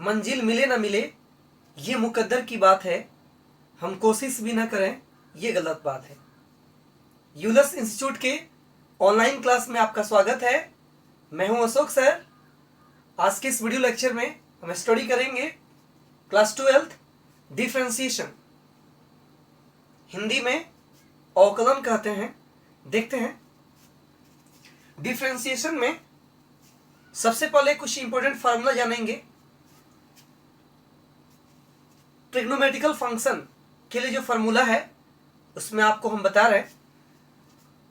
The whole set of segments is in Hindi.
मंजिल मिले ना मिले ये मुकद्दर की बात है, हम कोशिश भी ना करें ये गलत बात है। यूलस इंस्टीट्यूट के ऑनलाइन क्लास में आपका स्वागत है। मैं हूं अशोक सर। आज के इस वीडियो लेक्चर में हम स्टडी करेंगे क्लास 12 डिफरेंशिएशन, हिंदी में अवकलन कहते हैं। देखते हैं डिफरेंशिएशन में सबसे पहले कुछ इंपॉर्टेंट फार्मूला जानेंगे। ट्रिग्नोमेट्रिकल फंक्शन के लिए जो फार्मूला है उसमें आपको हम बता रहे हैं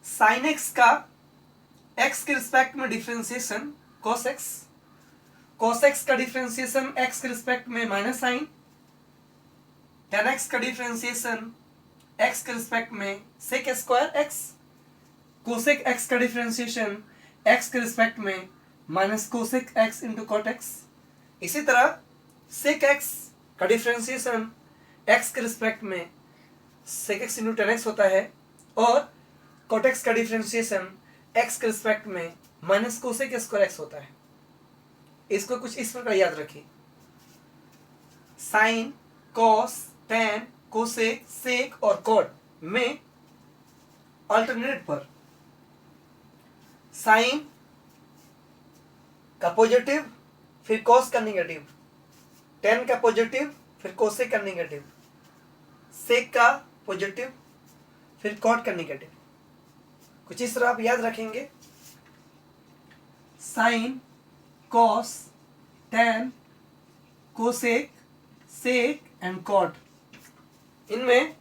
साइन एक्स का एक्स के रिस्पेक्ट में differentiation cos x, cos x का डिफरेंशिएशन एक्स के रिस्पेक्ट में माइनस साइन, टेन एक्स का डिफरेंशिएशन एक्स के रिस्पेक्ट में sec square x, cosec x का डिफरेंशिएशन एक्स के रिस्पेक्ट में minus cosec x into cot x. इसी तरह सेक एक्स का डिफरेंशिएशन एक्स के रिस्पेक्ट में sec x into tan x होता है और कॉट एक्स का डिफरेंशिएशन एक्स के रिस्पेक्ट में माइनस कोसेक स्क्वायर एक्स होता है। इसको कुछ इस प्रकार याद रखिए, साइन, कॉस, टेन, कोसेक, सेक और कॉट में अल्टरनेट पर साइन का पॉजिटिव फिर कॉस का नेगेटिव, टेन का पॉजिटिव फिर कोसेक का नेगेटिव, सेक का पॉजिटिव फिर कॉट का नेगेटिव। कुछ इस तरह आप याद रखेंगे, sine, cos, tan, cosec, sec and cot. इनमें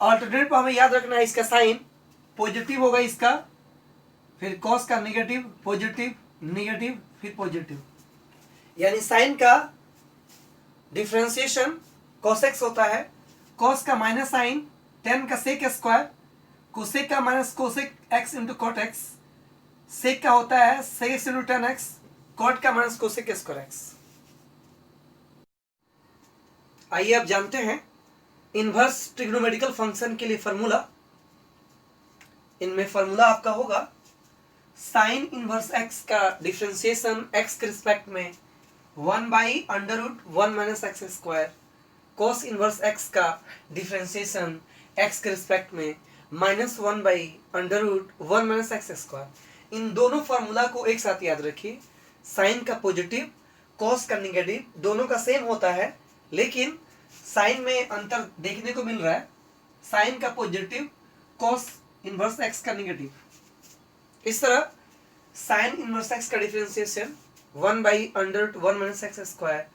अल्टरनेट पर हमें याद रखना है इसका साइन पॉजिटिव होगा इसका, फिर कॉस का नेगेटिव, पॉजिटिव, नेगेटिव फिर पॉजिटिव। यानी साइन का डिफरेंशिएशन कॉस एक्स होता है, कॉस का माइनस साइन, टेन का सेक स्क्वायर, कोसेक का minus cosec x into cot x, sec का होता है sec x into tan x, cot का माइनस कोसेक स्क्वायर एक्स। आइए अब जानते हैं इनवर्स ट्रिग्नोमेट्रिकल फंक्शन के लिए फार्मूला। इनमें फार्मूला आपका होगा साइन इनवर्स एक्स का डिफरेंशिएशन एक्स के रिस्पेक्ट में 1/√1 minus x square, cos inverse x का डिफरेंशिएशन एक्स के रिस्पेक्ट में -1/√1 माइनस एक्स स्क्वायर। इन दोनों फार्मूला को एक साथ याद रखिए। साइन का पॉजिटिव, कॉस का नेगेटिव, दोनों का सेम होता है, लेकिन साइन में अंतर देखने को मिल रहा है। साइन का पॉजिटिव, कॉस इनवर्स एक्स का नेगेटिव। इस तरह साइन इनवर्स एक्स का differentiation 1/√1 minus x square,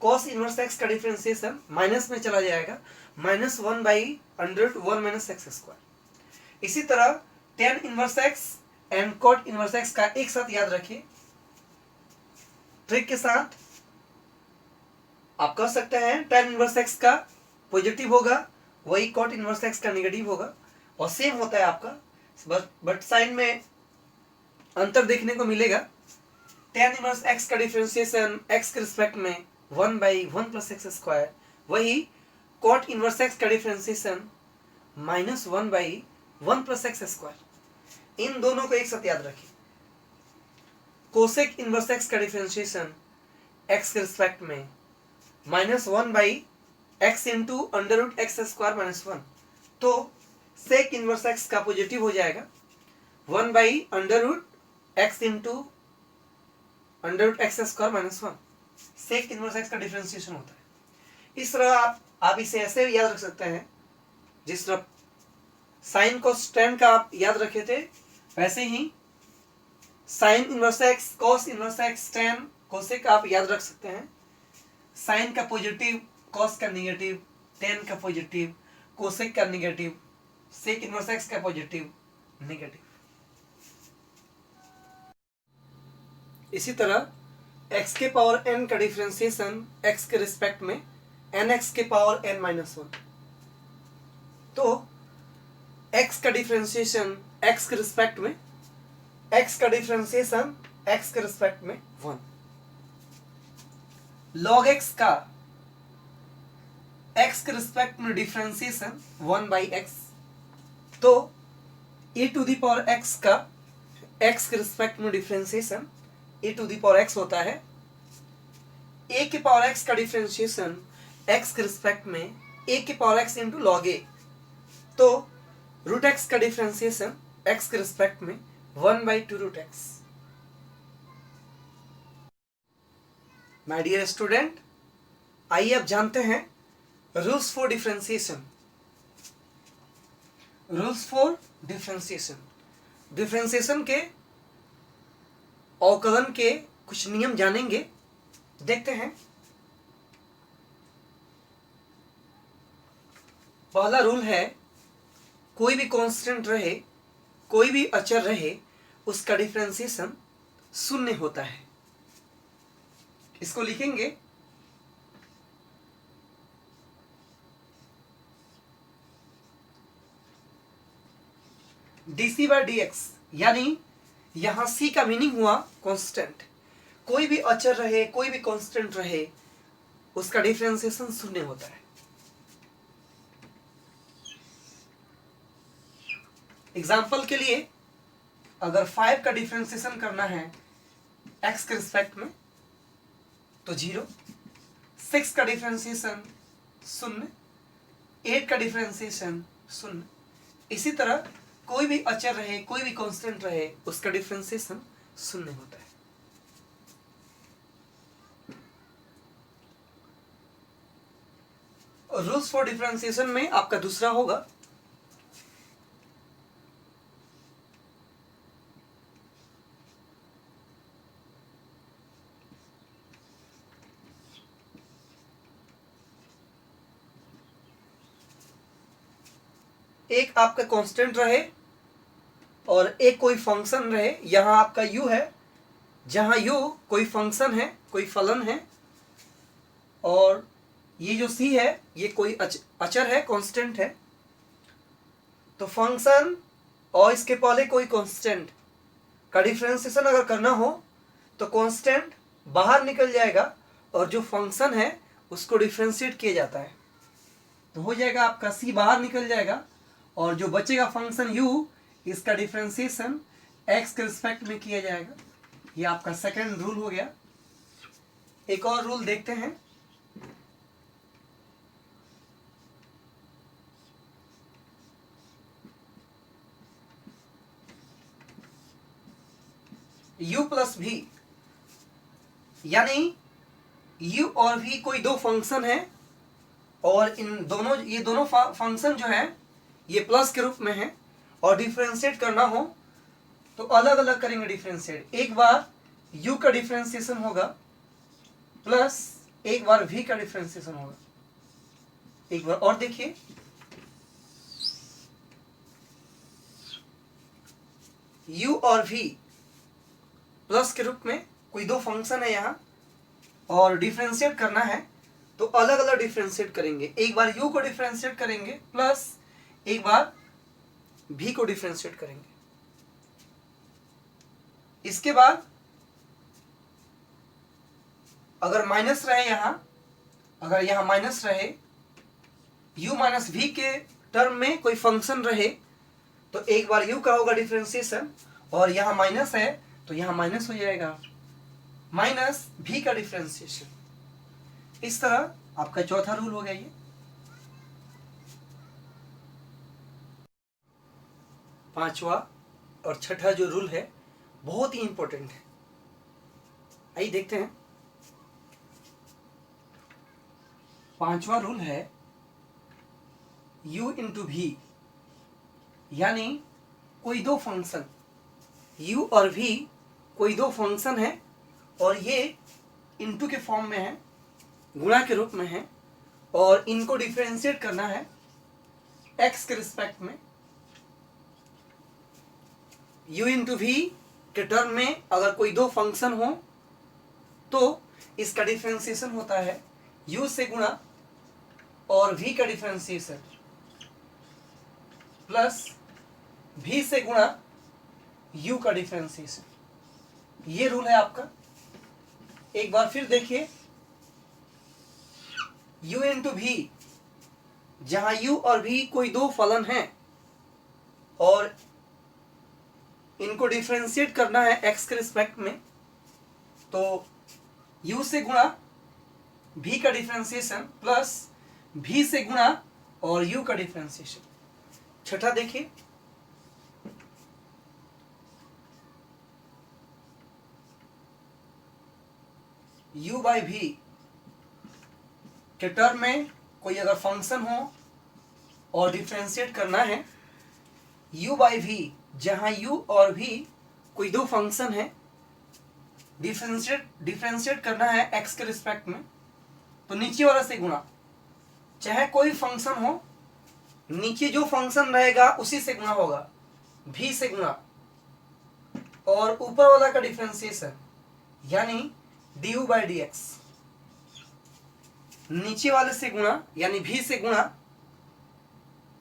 cos inverse x का डिफरेंशिएशन माइनस में चला जाएगा -1/√1 माइनस एक्स स्क्वायर। इसी तरह tan inverse x and cot inverse x का एक साथ याद रखिए। ट्रिक के साथ आप कर सकते हैं, टेन इनवर्स एक्स का पॉजिटिव होगा, वही कॉट इनवर्स एक्स का नेगेटिव होगा और सेम होता है आपका, बट साइन में अंतर देखने को मिलेगा। टेन इनवर्स एक्स का डिफरेंशिएशन एक्स के रिस्पेक्ट में 1/1 प्लस एक्स स्क्वायर, वही कॉट इनवर्स एक्स का डिफरेंशिएशन -1/1 प्लस एक्स स्क्वायर। इन दोनों को एक साथ याद रखिए। कोसेक इनवर्स एक्स का डिफरेंशिएशन एक्स के रिस्पेक्ट में -1/x इंटू √x स्क्वायर -1, तो सेक इनवर्स एक्स का पॉजिटिव हो जाएगा 1/√x into √x square -1। Sec inverse x का डिफरेंशिएशन होता है। इस तरह आप इसे ऐसे याद रख सकते हैं, जिस तरह साइन कॉस टेन का आप याद रखे थे, वैसे ही sine inverse x, cos inverse x, tan, cosec आप याद रख सकते हैं। साइन का पॉजिटिव, कॉस का नेगेटिव, टेन का पॉजिटिव, कोसेक का नेगेटिव, सेक इनवर्स एक्स का पॉजिटिव, नेगेटिव। इसी तरह x के पावर n का डिफरेंशिएशन x के रिस्पेक्ट में nx के पावर n-1, तो x का डिफरेंशिएशन x के रिस्पेक्ट में, x का डिफरेंशिएशन x के रिस्पेक्ट में 1। log x का x के रिस्पेक्ट में डिफरेंशिएशन 1/x, तो e⁻x का x के रिस्पेक्ट में डिफरेंशिएशन e⁻x होता है ए के पावर एक्स का डिफ्रेंशिएशन एक्स के रिस्पेक्ट में ए के power x into log a, तो रूट एक्स का डिफ्रेंशिएशन एक्स के रिस्पेक्ट में 1/2 root x. My dear student, आइए अब जानते हैं rules for differentiation. Rules for differentiation, differentiation के अवकलन के कुछ नियम जानेंगे। देखते हैं। पहला रूल है, कोई भी कांस्टेंट रहे, कोई भी अचर रहे, उसका डिफ्रेंशिएशन शून्य होता है। इसको लिखेंगे dc बाय dx, यानी यहां c का मीनिंग हुआ कांस्टेंट। कोई भी अचर रहे, कोई भी कांस्टेंट रहे, उसका डिफरेंशिएशन शून्य होता है। एग्जाम्पल के लिए, अगर 5 का डिफरेंशिएशन करना है x के रिस्पेक्ट में तो 0, 6 का डिफरेंशिएशन 0, 8 का डिफरेंशिएशन 0। इसी तरह कोई भी अचर रहे, कोई भी कांस्टेंट रहे, उसका डिफरेंशिएशन शून्य होता है। रूल्स फॉर डिफरेंशिएशन में आपका दूसरा होगा, एक आपका कांस्टेंट रहे और एक कोई फंक्शन रहे। यहां आपका u है, जहां u कोई फंक्शन है, कोई फलन है, और ये जो c है ये कोई अचर है, कांस्टेंट है। तो फंक्शन और इसके पहले कोई कांस्टेंट का डिफरेंशिएशन अगर करना हो तो कांस्टेंट बाहर निकल जाएगा और जो फंक्शन है उसको डिफरेंशिएट किया जाता है। तो हो जाएगा आपका c बाहर निकल जाएगा और जो बचेगा फंक्शन u, इसका डिफरेंशिएशन x के रिस्पेक्ट में किया जाएगा। ये आपका सेकंड रूल हो गया। एक और रूल देखते हैं। u प्लस v, यानी u और v कोई दो फंक्शन है और इन दोनों, ये दोनों फंक्शन जो है ये प्लस के रूप में है और डिफरेंशिएट करना हो तो अलग अलग करेंगे डिफरेंशिएट। एक बार u का डिफरेंशिएशन होगा प्लस एक बार v का डिफरेंशिएशन होगा। एक बार और देखिए, u और v प्लस के रूप में कोई दो फंक्शन है यहाँ और डिफरेंशिएट करना है तो अलग अलग डिफरेंशिएट करेंगे। एक बार u को डिफरेंशिएट करेंगे प्लस एक बार v को डिफरेंशिएट करेंगे। इसके बाद अगर माइनस रहे यहां, अगर यहां माइनस रहे, u माइनस v के टर्म में कोई फंक्शन रहे तो एक बार u का होगा डिफरेंशिएशन और यहां माइनस है तो यहां माइनस हो जाएगा, माइनस v का डिफरेंशिएशन। इस तरह आपका चौथा रूल हो गया। ये पांचवा और छठा जो रूल है बहुत ही इंपॉर्टेंट है। आइए देखते हैं। पांचवा रूल है u इंटू v, यानी कोई दो फंक्शन u और v कोई दो फंक्शन है और ये इंटू के फॉर्म में है, गुणा के रूप में है और इनको डिफरेंशिएट करना है x के रिस्पेक्ट में। u इंटू v के टर्म में अगर कोई दो फंक्शन हो तो इसका डिफरेंशिएशन होता है u से गुणा और v का डिफरेंशिएशन प्लस v से गुणा u का डिफरेंशिएशन। ये रूल है आपका। एक बार फिर देखिए, u इंटू v, जहां u और v कोई दो फलन हैं और इनको डिफरेंशिएट करना है x के रिस्पेक्ट में, तो u से गुणा v का डिफ्रेंसिएशन प्लस v से गुणा और u का डिफ्रेंसिएशन। छठा देखिए, u बाई v के टर्म में कोई अगर फंक्शन हो और डिफ्रेंशिएट करना है, u बाई v, जहां u और v कोई दो फंक्शन है, डिफ्रेंशिएट करना है x के रिस्पेक्ट में, तो नीचे वाला से गुणा, चाहे कोई फंक्शन हो, नीचे जो फंक्शन रहेगा उसी से गुणा होगा, v से गुणा, और ऊपर वाला का डिफ्रेंशिएशन यानी du बाई dx, नीचे वाले से गुणा यानी v से गुणा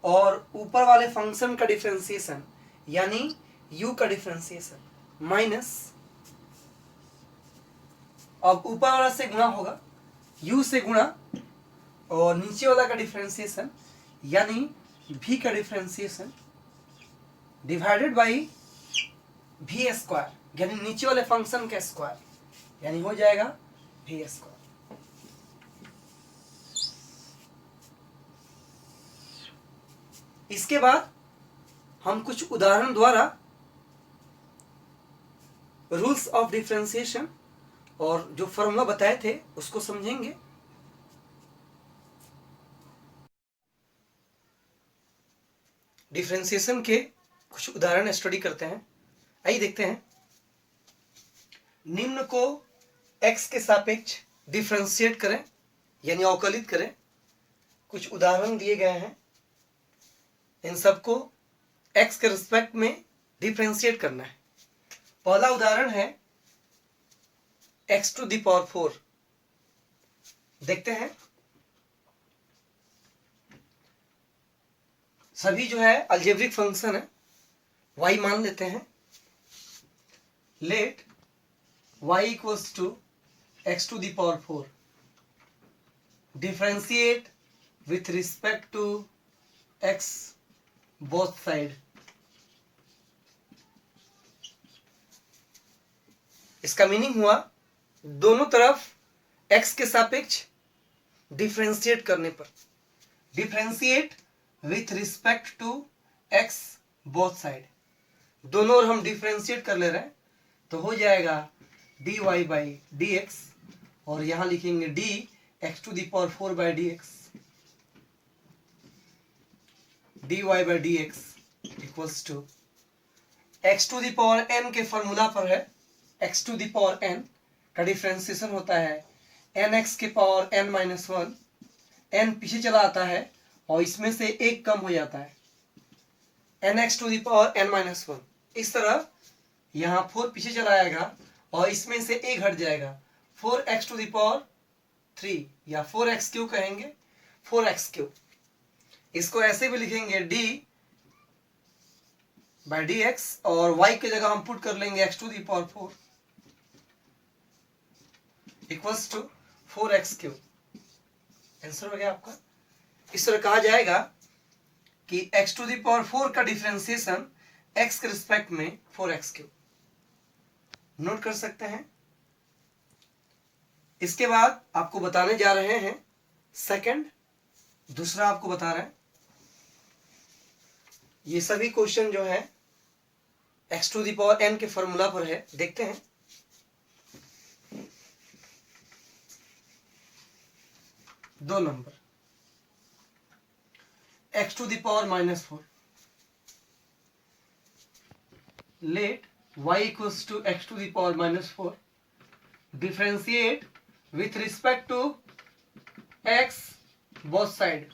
और ऊपर वाले फंक्शन का डिफ्रेंशिएशन यानी u का डिफ्रेंशिएशन माइनस, अब ऊपर वाला से गुणा होगा u से गुणा और नीचे वाला का डिफ्रेंशिएशन यानी v का differentiation divided by v square यानी नीचे वाले फंक्शन का स्क्वायर, यानी हो जाएगा v स्क्वायर। इसके बाद हम कुछ उदाहरण द्वारा रूल्स ऑफ डिफरेंशिएशन और जो फॉर्मूला बताए थे उसको समझेंगे। डिफरेंशिएशन के कुछ उदाहरण स्टडी करते हैं। आइए देखते हैं। निम्न को x के सापेक्ष डिफरेंशिएट करें यानी अवकलित करें। कुछ उदाहरण दिए गए हैं, इन सबको x के रिस्पेक्ट में डिफरेंशिएट करना है। पहला उदाहरण है x टू द पावर 4। देखते हैं, सभी जो है अलजेब्रिक फंक्शन है, y मान लेते हैं। Let y equals to x to the power 4 differentiate with respect to x both side. इसका मीनिंग हुआ दोनों तरफ x के सापेक्ष डिफरेंशिएट करने पर, differentiate with respect to x both side, दोनों ओर हम डिफरेंशिएट कर ले रहे हैं तो हो जाएगा dy बाई dx, और यहां लिखेंगे dx to the power 4 by dx, dy by dx equals to x to the power n के फॉर्मूला पर है। x to the power n का डिफरेंशिएशन होता है nx के पावर n माइनस 1, n पीछे चला आता है और इसमें से एक कम हो जाता है, nx to the power n minus 1। इस तरह यहाँ 4 पीछे चला आएगा और इसमें से एक हट जाएगा, 4x टू द पावर 3 या 4x क्यू कहेंगे, 4x क्यू। इसको ऐसे भी लिखेंगे d बाई dx और y की जगह हम पुट कर लेंगे x to the power 4 equals to 4x cube. Answer हो गया आपका। इस तरह कहा जाएगा कि x टू द पावर 4 का डिफरेंशिएशन x के रिस्पेक्ट में 4x क्यू। नोट कर सकते हैं। इसके बाद आपको बताने जा रहे हैं सेकंड, दूसरा आपको बता रहे हैं। ये सभी क्वेश्चन जो है x to the power n के फॉर्मूला पर है। देखते हैं। दो number x to the power minus 4, let y equals to x to the power minus 4 differentiate with respect to x both side,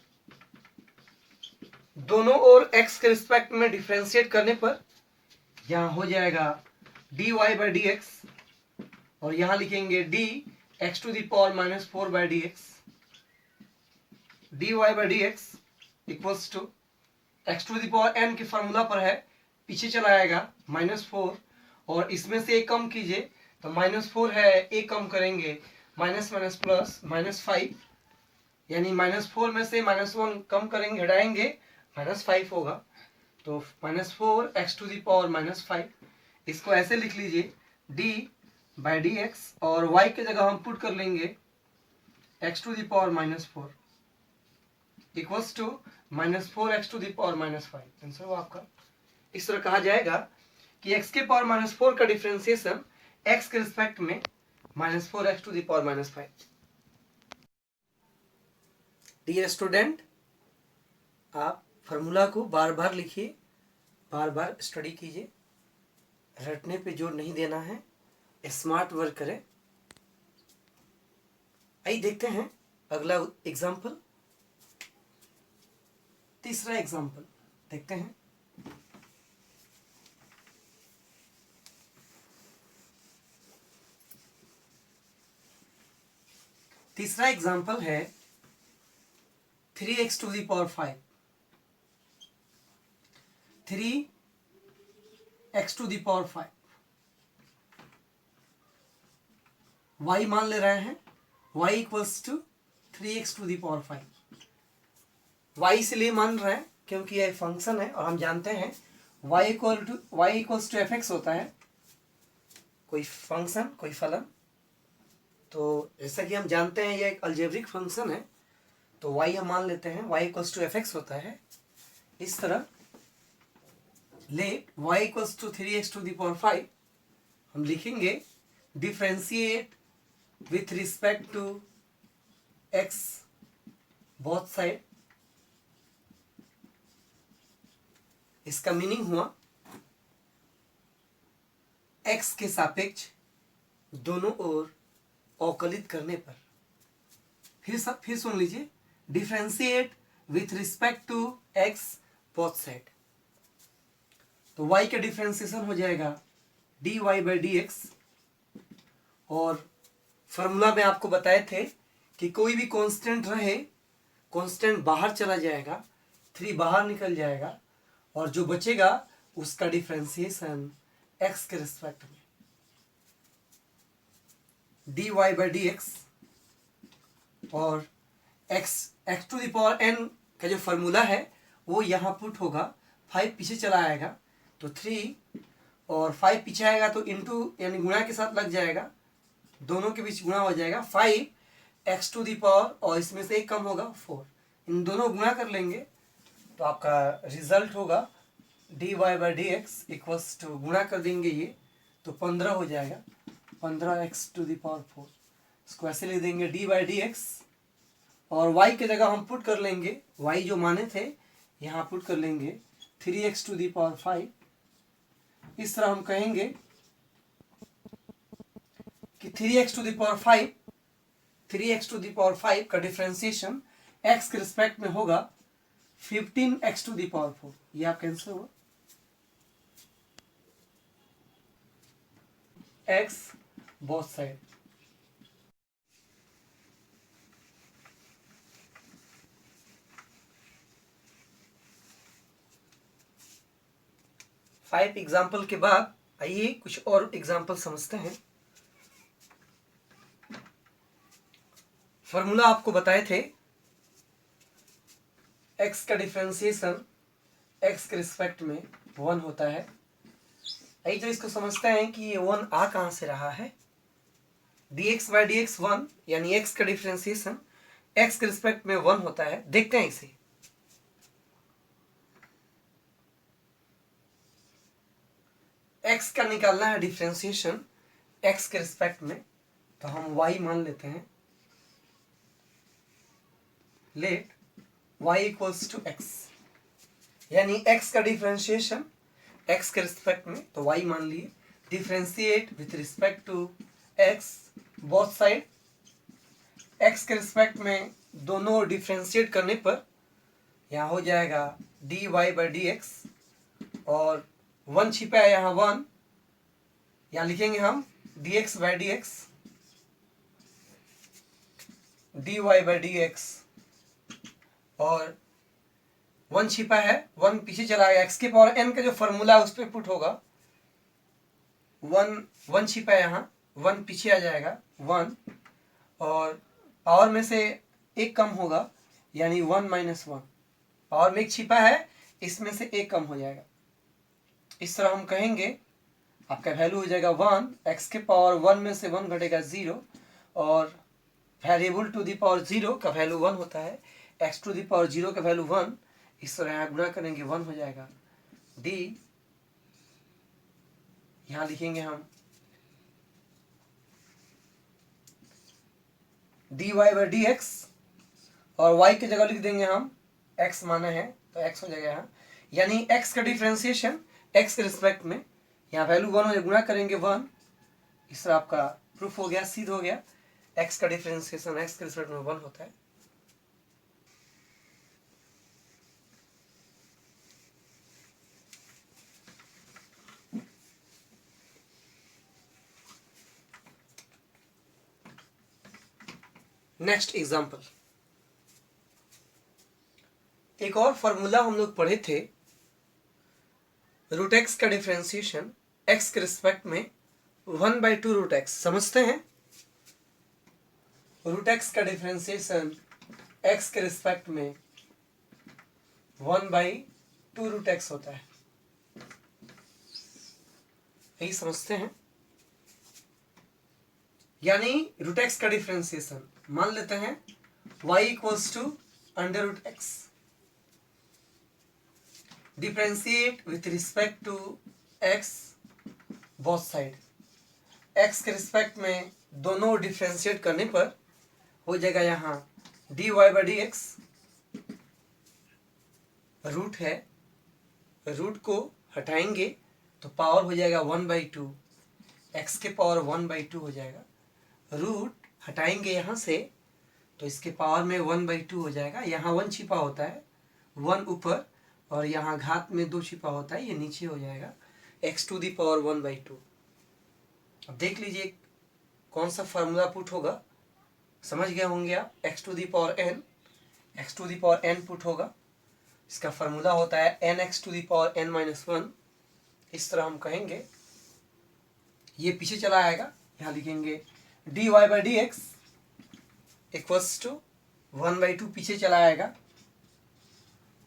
दोनों ओर x के रिस्पेक्ट में डिफरेंशिएट करने पर यहां हो जाएगा dy बाई dx और यहां लिखेंगे dx to the power minus 4 by dx, dy by dx equals to x to the power n के फॉर्मूला पर है, पीछे चला आएगा -4 और इसमें से एक कम कीजिए तो -4 है, एक कम करेंगे माइनस माइनस प्लस -5, यानी -4 में से -1 कम करेंगे, हटाएंगे -5 होगा, तो -4 x टू द पावर -5। इसको ऐसे लिख लीजिए d बाई dx और y की जगह हम पुट कर लेंगे x to the power -4 equals to -4x to the power -5। Answer हुआ आपका। इस तरह कहा जाएगा कि x के पावर -4 का डिफरेंशिएशन x के रिस्पेक्ट में -4x to the power -5। Dear student, आप फार्मूला को बार बार लिखिए, बार बार स्टडी कीजिए, रटने पे जोर नहीं देना है, स्मार्ट वर्क करें। आइए देखते हैं अगला एग्जाम्पल। तीसरा एग्जाम्पल देखते हैं। तीसरा एग्जाम्पल है 3x to the power 5। 3x to the power 5 y मान ले रहे हैं, y equals to 3x to the power 5। y इसलिए मान रहे हैं क्योंकि यह फंक्शन है और हम जानते हैं y इक्वल्स टू fx होता है, कोई फंक्शन, कोई फलन। तो जैसा कि हम जानते हैं यह एक अलजेब्रिक फंक्शन है, तो y हम मान लेते हैं y इक्वल्स टू fx होता है। इस तरह let y equals to 3x to the power 5 हम लिखेंगे differentiate with respect to x both side. इसका मीनिंग हुआ x के सापेक्ष दोनों ओर अवकलित करने पर। फिर सुन लीजिए, differentiate with respect to x both side. तो y का डिफरेंशिएशन हो जाएगा dy बाई dx, और फॉर्मूला में आपको बताए थे कि कोई भी कांस्टेंट रहे, कांस्टेंट बाहर चला जाएगा, 3 बाहर निकल जाएगा और जो बचेगा उसका डिफरेंशिएशन x के रिस्पेक्ट में dy बाई dx, और x to the power n का जो फॉर्मूला है वो यहाँ पुट होगा। 5 पीछे चला आएगा तो 3, और 5 पीछे आएगा तो इंटू यानी गुणा के साथ लग जाएगा, दोनों के बीच गुणा हो जाएगा 5x टू द पावर, और इसमें से एक कम होगा 4। इन दोनों गुणा कर लेंगे तो आपका रिजल्ट होगा dy by dx equals to, गुणा कर देंगे ये तो 15 हो जाएगा, 15x टू द पावर 4। इसको ऐसे लिख देंगे dy बाई dx, और y की जगह हम पुट कर लेंगे, y जो माने थे यहाँ पुट कर लेंगे 3x टू द पावर 5। इस तरह हम कहेंगे कि 3x to the power 5, 3x to the power 5 का डिफरेंशिएशन x के रिस्पेक्ट में होगा 15x टू द पावर 4। ये आपका आंसर होगा। x both side. Five example के बाद आइए कुछ और एग्जाम्पल समझते हैं। फॉर्मूला आपको बताए थे x का डिफरेंशिएशन x के रिस्पेक्ट में 1 होता है। आइए तो इसको समझते हैं कि ये 1 आ कहाँ से रहा है। dx बाई dx 1, यानी x का डिफरेंशिएशन x के रिस्पेक्ट में 1 होता है। देखते हैं इसे। x का निकालना है डिफरेंशिएशन x के रिस्पेक्ट में, तो हम y मान लेते हैं। Let y equals to x, यानी x का डिफरेंशिएशन x के रिस्पेक्ट में, तो y मान लिए। Differentiate with respect to x both side, x के रिस्पेक्ट में दोनों डिफरेंशिएट करने पर यहाँ हो जाएगा dy बाई dx, और 1 छिपा है यहाँ 1, यहाँ लिखेंगे हम dx by dx, dy by dx, और 1 छिपा है, 1 पीछे चला गया, x के पावर n का जो फॉर्मूला है उस पर पुट होगा। 1 छिपा है यहाँ, 1 पीछे आ जाएगा 1, और पावर में से एक कम होगा यानी 1 माइनस 1। पावर में एक छिपा है, इसमें से एक कम हो जाएगा। इस तरह हम कहेंगे आपका वैल्यू हो जाएगा 1, x के पावर 1 में से 1 घटेगा 0, और वेरिएबल टू द पावर 0 का वैल्यू 1 होता है, x टू द पावर 0 का वैल्यू 1, इस तरह यहाँ गुणा करेंगे 1 हो जाएगा। d यहाँ लिखेंगे हम dy बाई डी एक्स, और y की जगह लिख देंगे हम x माना है तो x हो जाएगा यहाँ, यानी x का डिफ्रेंसिएशन x के रिस्पेक्ट में, यहाँ वैल्यू 1 हो जाए, गुणा करेंगे 1, इस तरह आपका प्रूफ हो गया, सिद्ध हो गया। x का डिफ्रेंसिएशन x के रिस्पेक्ट में 1 होता है। नेक्स्ट एग्जाम्पल, एक और फॉर्मूला हम लोग पढ़े थे, रूट एक्स का डिफ्रेंसिएशन एक्स के रिस्पेक्ट में 1/2 रूट एक्स। समझते हैं, रूट एक्स का डिफ्रेंसिएशन एक्स के रिस्पेक्ट में 1/2 रूट एक्स होता है, यही समझते हैं। यानी रूट एक्स का डिफ्रेंसिएशन मान लेते हैं y equals to under root x, differentiate with respect to x both side, x के रिस्पेक्ट में दोनों डिफ्रेंशिएट करने पर हो जाएगा यहाँ dy by d x, root है, रूट को हटाएंगे तो पावर हो जाएगा 1/2, x के पावर 1/2 हो जाएगा, रूट हटाएंगे यहाँ से तो इसके पावर में 1/2 हो जाएगा, यहाँ 1 छिपा होता है, 1 ऊपर और यहाँ घात में 2 छिपा होता है, ये नीचे हो जाएगा, x टू दी पावर 1/2। अब देख लीजिए कौन सा फार्मूला पुट होगा, समझ गए होंगे आप, x to the power n, x to the power n put होगा, इसका फार्मूला होता है nx to the power n-1, इस तरह हम कहेंगे, ये पीछे चला आएगा, यहाँ लिखेंगे dy by d x equals to 1/2 पीछे चला आएगा,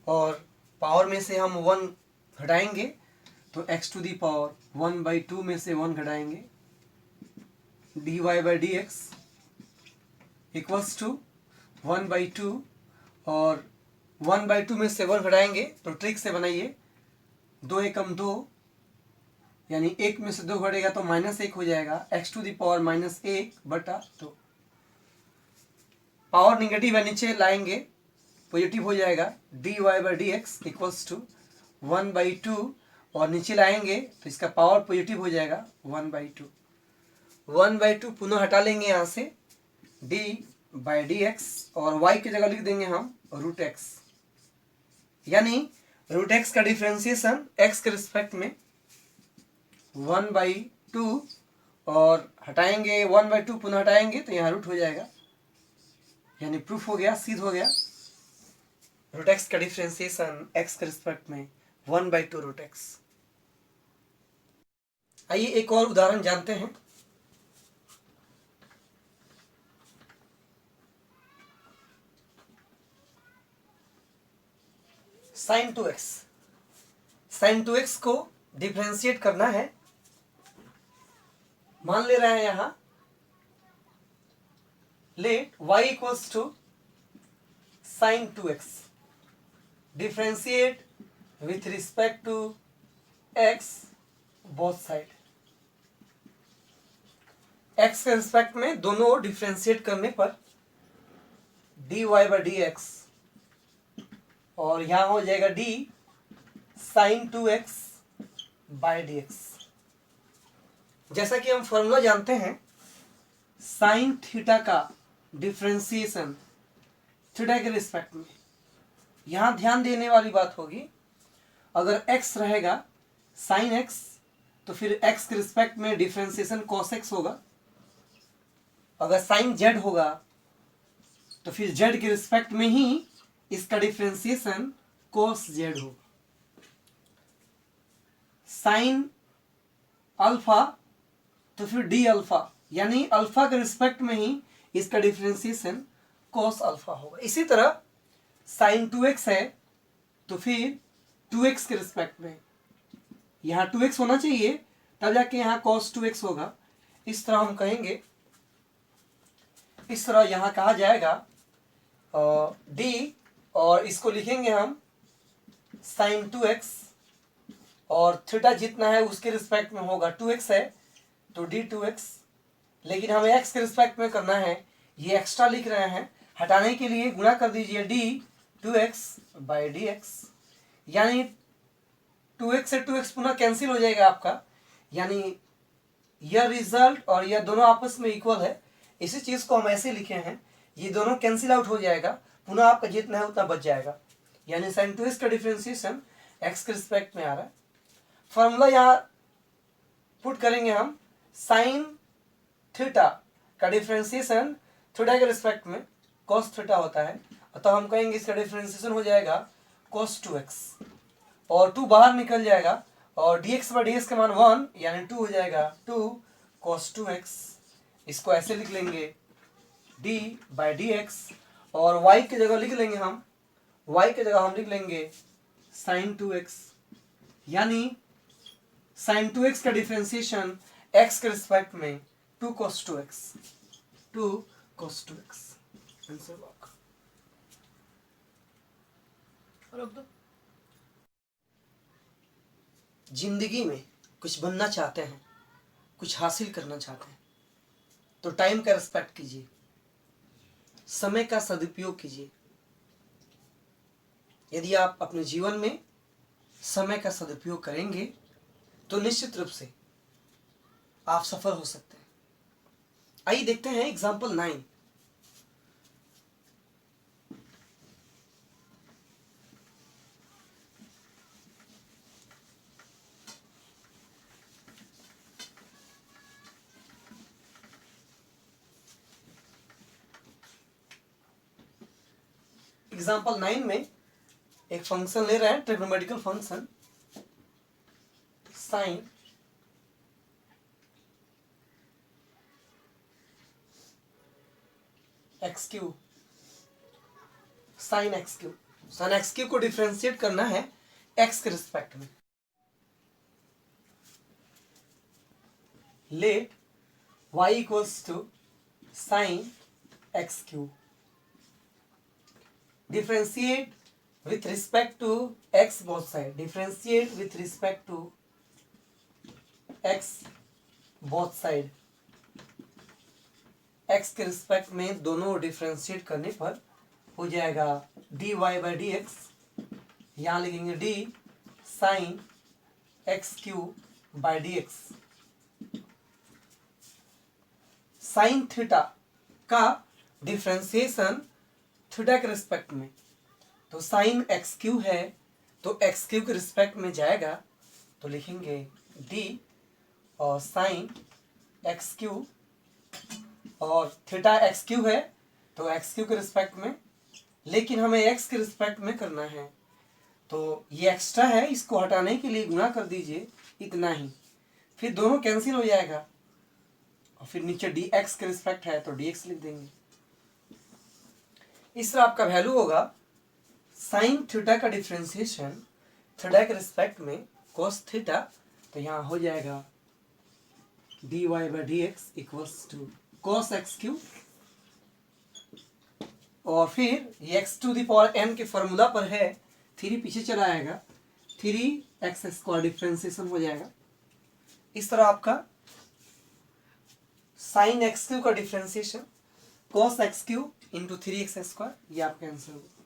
और पावर में से हम 1 घटाएंगे तो x टू दी पावर 1/2 में से 1 घटाएंगे, dy by d x equals to 1/2, और 1/2 में से 1 घटाएंगे तो ट्रिक से बनाइए, 2 एकम 2, यानी 1 में से 2 घटेगा तो -1 हो जाएगा, x to the power -1/2, power negative है नीचे लाएंगे पॉजिटिव हो जाएगा, dy by d x equals to 1/2, और नीचे लाएंगे तो इसका पावर पॉजिटिव हो जाएगा 1/2, 1/2 पुनः हटा लेंगे यहाँ से, d बाई डी एक्स, और y की जगह लिख देंगे हम रूट एक्स, यानी रूट एक्स का डिफ्रेंसिएशन x के रिस्पेक्ट में 1/2, और हटाएंगे 1/2 पुनः हटाएंगे तो यहाँ रूट हो जाएगा, यानी प्रूफ हो गया, सिद्ध हो गया, रूट एक्स का डिफ्रेंसिएशन x के रिस्पेक्ट में 1/2 रूट एक्स। आइए एक और उदाहरण जानते हैं। sin 2x, sin 2x को डिफ्रेंशिएट करना है, मान ले रहे हैं यहां let y equals to sin 2x, differentiate with respect to x both side, x के रिस्पेक्ट में दोनों डिफ्रेंशिएट करने पर dy बाई डी एक्स, और यहां हो जाएगा d sin 2x by d x. जैसा कि हम फॉर्मूला जानते हैं, साइन थीटा का डिफ्रेंसिएशन थीटा के रिस्पेक्ट में, यहां ध्यान देने वाली बात होगी, अगर x रहेगा साइन x तो फिर x के रिस्पेक्ट में डिफ्रेंसिएशन cos x होगा, अगर साइन z होगा तो फिर z के रिस्पेक्ट में ही इसका डिफ्रेंसिएशन cos z होगा, साइन अल्फा तो फिर डी अल्फा, यानी अल्फा के रिस्पेक्ट में ही इसका डिफ्रेंसिएशन cos अल्फा होगा। इसी तरह साइन 2x है तो फिर 2x के रिस्पेक्ट में यहाँ 2x होना चाहिए, तब जाके यहाँ cos 2x होगा। इस तरह हम कहेंगे इस तरह यहाँ कहा जाएगा डी, और इसको लिखेंगे हम साइन 2x, और थीटा जितना है उसके रिस्पेक्ट में होगा, 2x है तो d2x, लेकिन हमें x के रिस्पेक्ट में करना है, ये एक्स्ट्रा लिख रहे हैं, हटाने के लिए गुणा कर दीजिए d2x बाई dx, यानी 2x से 2x पुनः कैंसिल हो जाएगा आपका, यानी यह रिजल्ट और यह दोनों आपस में इक्वल है। इसी चीज को हम ऐसे लिखे हैं, ये दोनों कैंसिल आउट हो जाएगा, पुनः आपका जितना है उतना बच जाएगा, यानी sin 2x का डिफरेंशिएशन x के रिस्पेक्ट में आ रहा है। फॉर्मूला यहाँ पुट करेंगे हम, साइन थीटा का डिफरेंशिएशन थीटा के रिस्पेक्ट में cos थीटा होता है, तो हम कहेंगे इसका डिफरेंशिएशन हो जाएगा cos 2x, और 2 बाहर निकल जाएगा, और dx बाई dx का मान 1 यानी 2 हो जाएगा 2 cos 2x। इसको ऐसे लिख लेंगे d बाई dx, और y की जगह लिख लेंगे हम, y की जगह हम लिख लेंगे sin 2x, यानी sin 2x का डिफरेंशिएशन x के रिस्पेक्ट में 2 cos 2x, 2 cos 2x। Answer lock रख दो। जिंदगी में कुछ बनना चाहते हैं, कुछ हासिल करना चाहते हैं, तो टाइम का रिस्पेक्ट कीजिए, समय का सदुपयोग कीजिए। यदि आप अपने जीवन में समय का सदुपयोग करेंगे तो निश्चित रूप से आप सफल हो सकते हैं। आइए देखते हैं एग्जाम्पल 9। एग्जाम्पल 9 में एक फंक्शन ले रहे हैं, trigonometrical function sine x cube, sine x cube, sine x cube को डिफ्रेंशिएट करना है एक्स के रिस्पेक्ट में। Let y equals to sine x cube, differentiate with respect to x both side, differentiate with respect to x both side, x के रिस्पेक्ट में दोनों डिफ्रेंशिएट करने पर हो जाएगा dy बाई dx, यहाँ लिखेंगे d sign x Q by dx। Sign theta का डिफ्रेंशिएशन थीटा के रिस्पेक्ट में, तो साइन एक्स क्यू है तो एक्स क्यू के रिस्पेक्ट में जाएगा, तो लिखेंगे d और साइन एक्स क्यू, और थीटा एक्स क्यू है तो एक्स क्यू के रिस्पेक्ट में, लेकिन हमें एक्स के रिस्पेक्ट में करना है, तो ये एक्स्ट्रा है, इसको हटाने के लिए गुणा कर दीजिए इतना ही, फिर दोनों कैंसिल हो जाएगा, और फिर नीचे डी एक्स के रिस्पेक्ट है तो डी एक्स लिख देंगे। इस तरह आपका वैल्यू होगा साइन थीटा का डिफरेंशिएशन थीटा के रिस्पेक्ट में कोस थीटा, तो यहाँ हो जाएगा dy by d x equals to cos x cube, और फिर ये x to the power n के फॉर्मूला पर है, 3 पीछे चला आएगा, 3x स्क्वायर डिफरेंशिएशन हो जाएगा। इस तरह आपका साइन एक्स क्यू का differentiation cos x Q into 3x square, ये आपका आंसर होगा।